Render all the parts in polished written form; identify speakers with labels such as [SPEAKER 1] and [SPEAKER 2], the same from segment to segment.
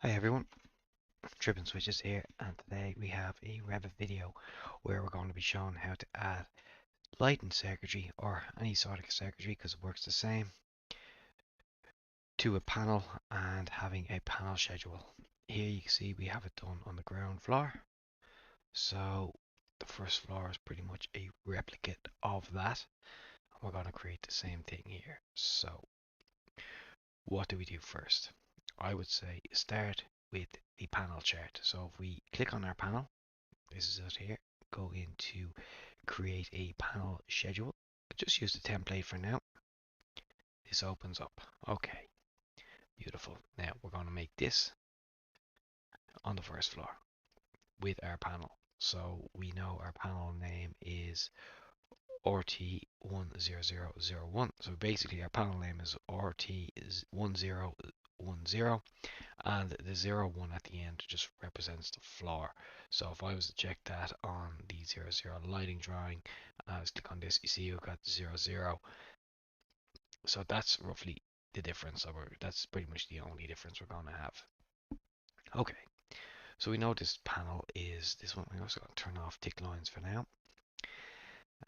[SPEAKER 1] Hi everyone, Trippin Switches here, and today we have a Revit video where we're going to be showing how to add lighting circuitry or any sort of circuitry, because it works the same, to a panel and having a panel schedule. Here you can see we have it done on the ground floor. So the first floor is pretty much a replicate of that. And we're going to create the same thing here. So what do we do first? I would say start with the panel chart. So if we click on our panel, this is it here, go into create a panel schedule. Just use the template for now. This opens up. Okay, beautiful. Now we're going to make this on the first floor with our panel. So we know our panel name is RT10001. So basically our panel name is RT1010, and the 01 at the end just represents the floor. So if I was to check that on the 00 lighting drawing, let's click on this, you see you've got 00. So that's roughly the difference, or that's pretty much the only difference we're going to have. Okay, so we know this panel is this one. I'm also going to turn off tick lines for now.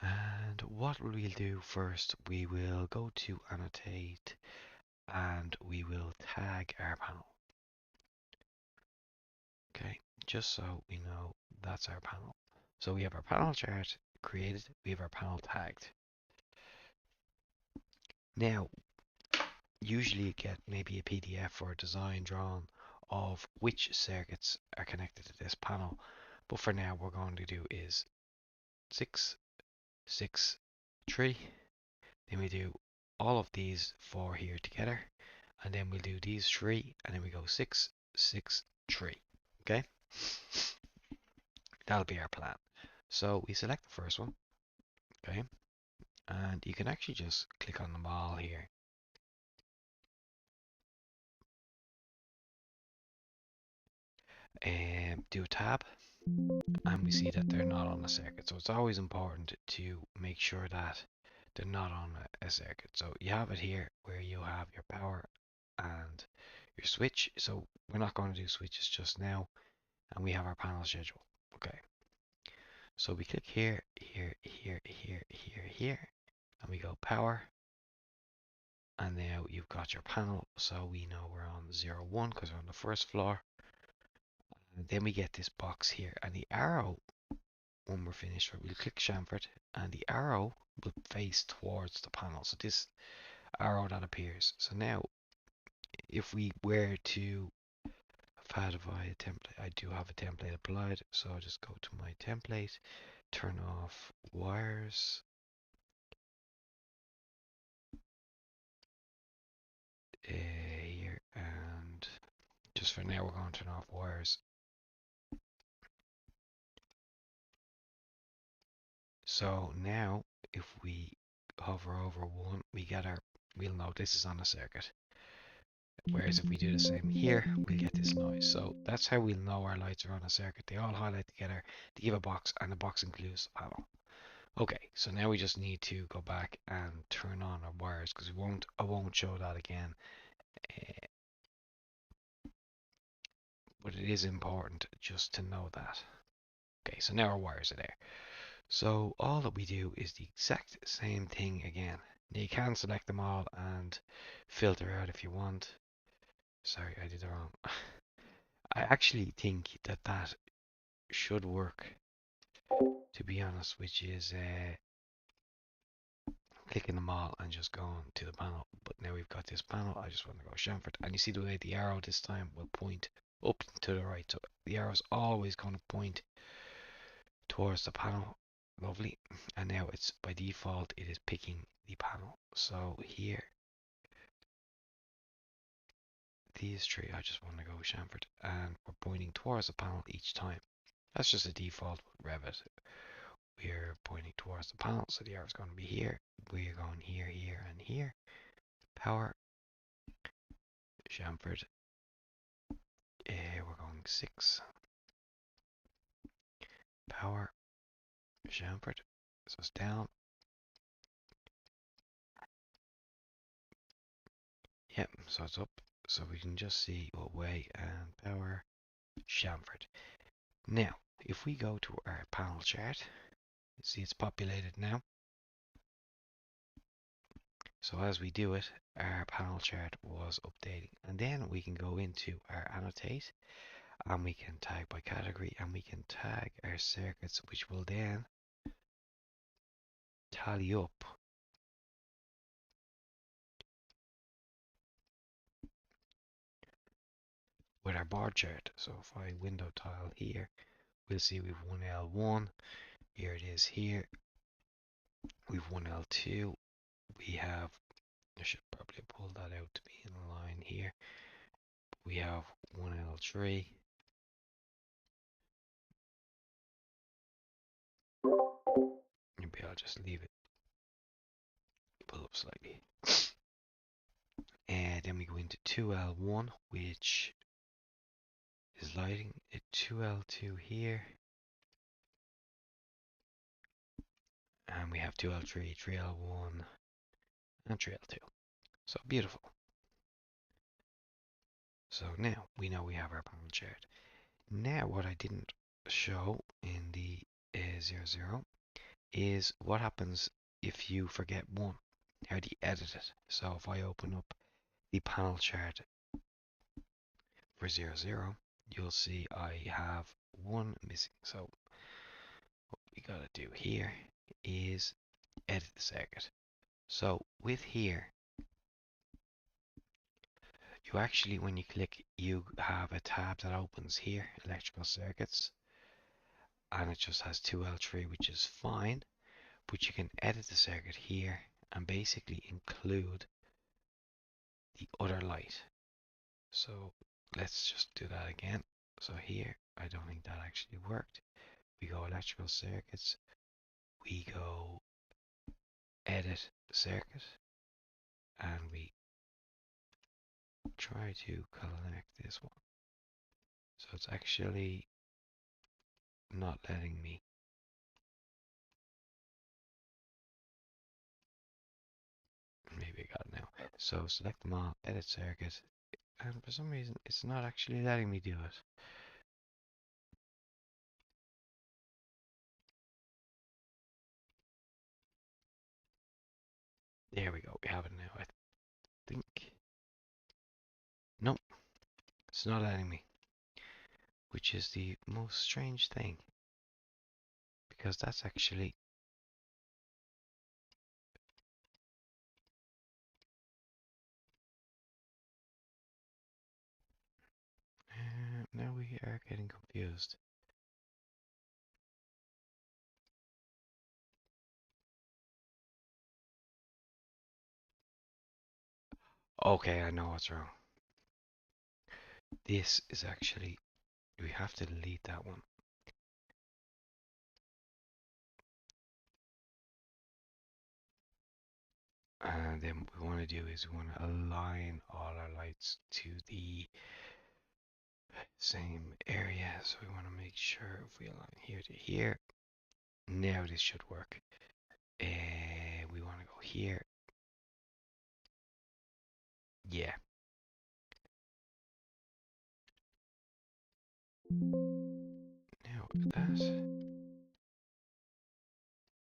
[SPEAKER 1] And what we'll do first, we will go to annotate and we will tag our panel. Okay, just so we know that's our panel. So we have our panel chart created, we have our panel tagged. Now, usually you get maybe a PDF or a design drawn of which circuits are connected to this panel. But for now, what we're going to do is 6, 6, 3. Then we do all of these 4 here together. And then we'll do these 3. And then we go 6, 6, 3. Okay? That'll be our plan. So we select the first one. Okay? And you can actually just click on them all here. Do a tab, and we see that they're not on a circuit. So it's always important to make sure that they're not on a circuit. So you have it here where you have your power and your switch. So we're not going to do switches just now, and we have our panel schedule. Okay. So we click here, here, here, here, here, here, and we go power. And now you've got your panel, so we know we're on 01 because we're on the first floor. And then we get this box here, and the arrow, when we're finished, we'll click chamfered, and the arrow will face towards the panel. So this arrow that appears. So now, if we were to modify a template, I do have a template applied, so I'll just go to my template, turn off wires, here, and just for now, we're going to turn off wires. So now, if we hover over one, we'll know this is on a circuit. Whereas if we do the same here, we'll get this noise. So that's how we'll know our lights are on a circuit. They all highlight together to give a box, and the box includes the panel. Okay, so now we just need to go back and turn on our wires, because I won't show that again. But it is important just to know that. Okay, so now our wires are there. So all that we do is the exact same thing again. Now you can select them all and filter out if you want. Sorry, I did it wrong. I actually think that should work, to be honest, which is clicking them all and just going to the panel. But now we've got this panel, I just want to go chamfered. And you see the way the arrow this time will point up to the right. So the arrow is always going to point towards the panel. Lovely. And now it's by default it is picking the panel. So here, these 3 I just want to go chamfered, and we're pointing towards the panel each time. That's just a default with Revit. We're pointing towards the panel, so the arrow is going to be here. We're going here, here, and here. Power, chamfered. We're going 6. Power, chamfered. So it's down. Yep, so it's up. So we can just see way and power chamfered. Now, if we go to our panel chart, you see it's populated now. So as we do it, our panel chart was updating. And then we can go into our annotate and we can tag by category and we can tag our circuits, which will then tally up with our bar chart. So if I window tile here, we'll see we've one L1. Here it is here. We've one L2. We have, I should probably pull that out to be in line here. We have one L3. Maybe I'll just leave it pull up slightly. And then we go into 2L1, which is lighting. A 2L2 here. And we have 2L3, 3L1, and 3L2. So beautiful. So now we know we have our panel chart. Now what I didn't show in the 00 is what happens if you forget one. How do you edit it? So if I open up the panel chart for 00, you'll see I have one missing. So what we gotta do here is edit the circuit. So with here, you actually, when you click, you have a tab that opens here, electrical circuits, and it just has 2L3, which is fine, but you can edit the circuit here and basically include the other light. So let's just do that again. So here, I don't think that actually worked. We go electrical circuits, we go edit circuit, and we try to connect this one. So it's actually not letting me. Maybe I got it now. So select them all, edit circuit, and for some reason it's not actually letting me do it. There we go, we have it now, I think. Nope, it's not letting me. Which is the most strange thing. Because that's actually... now we are getting confused. Okay, I know what's wrong. This is actually... we have to delete that one. And then what we want to do is we want to align all our lights to the same area. So we want to make sure if we align here to here, now this should work. We want to go here. Yeah. Now that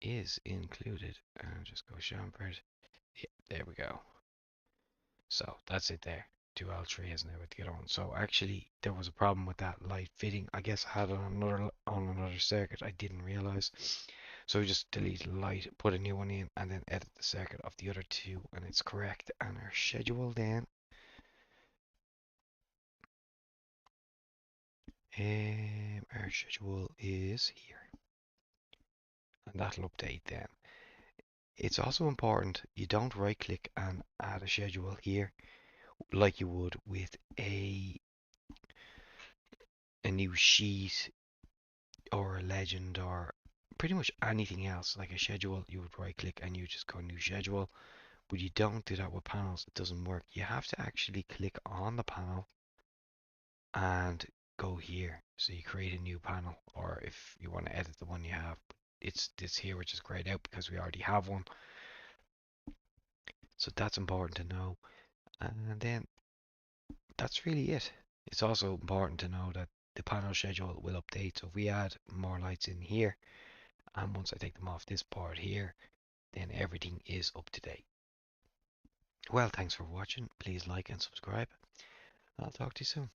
[SPEAKER 1] is included. And just go chamfered. Yeah, there we go. So that's it there. 2L3 has never to get on. So actually there was a problem with that light fitting. I guess I had it on another circuit. I didn't realize. So we just delete the light, put a new one in, and then edit the circuit of the other two, and it's correct. And our schedule then, our schedule is here, and that'll update then. It's also important you don't right click and add a schedule here like you would with a new sheet or a legend or pretty much anything else like a schedule. You would right click and you just go new schedule, but you don't do that with panels. It doesn't work. You have to actually click on the panel and go here. So you create a new panel, or if you want to edit the one you have, it's this here, which is grayed out because we already have one. So that's important to know. And then that's really it. It's also important to know that the panel schedule will update. So if we add more lights in here, and once I take them off this part here, then everything is up to date. Well, thanks for watching. Please like and subscribe. I'll talk to you soon.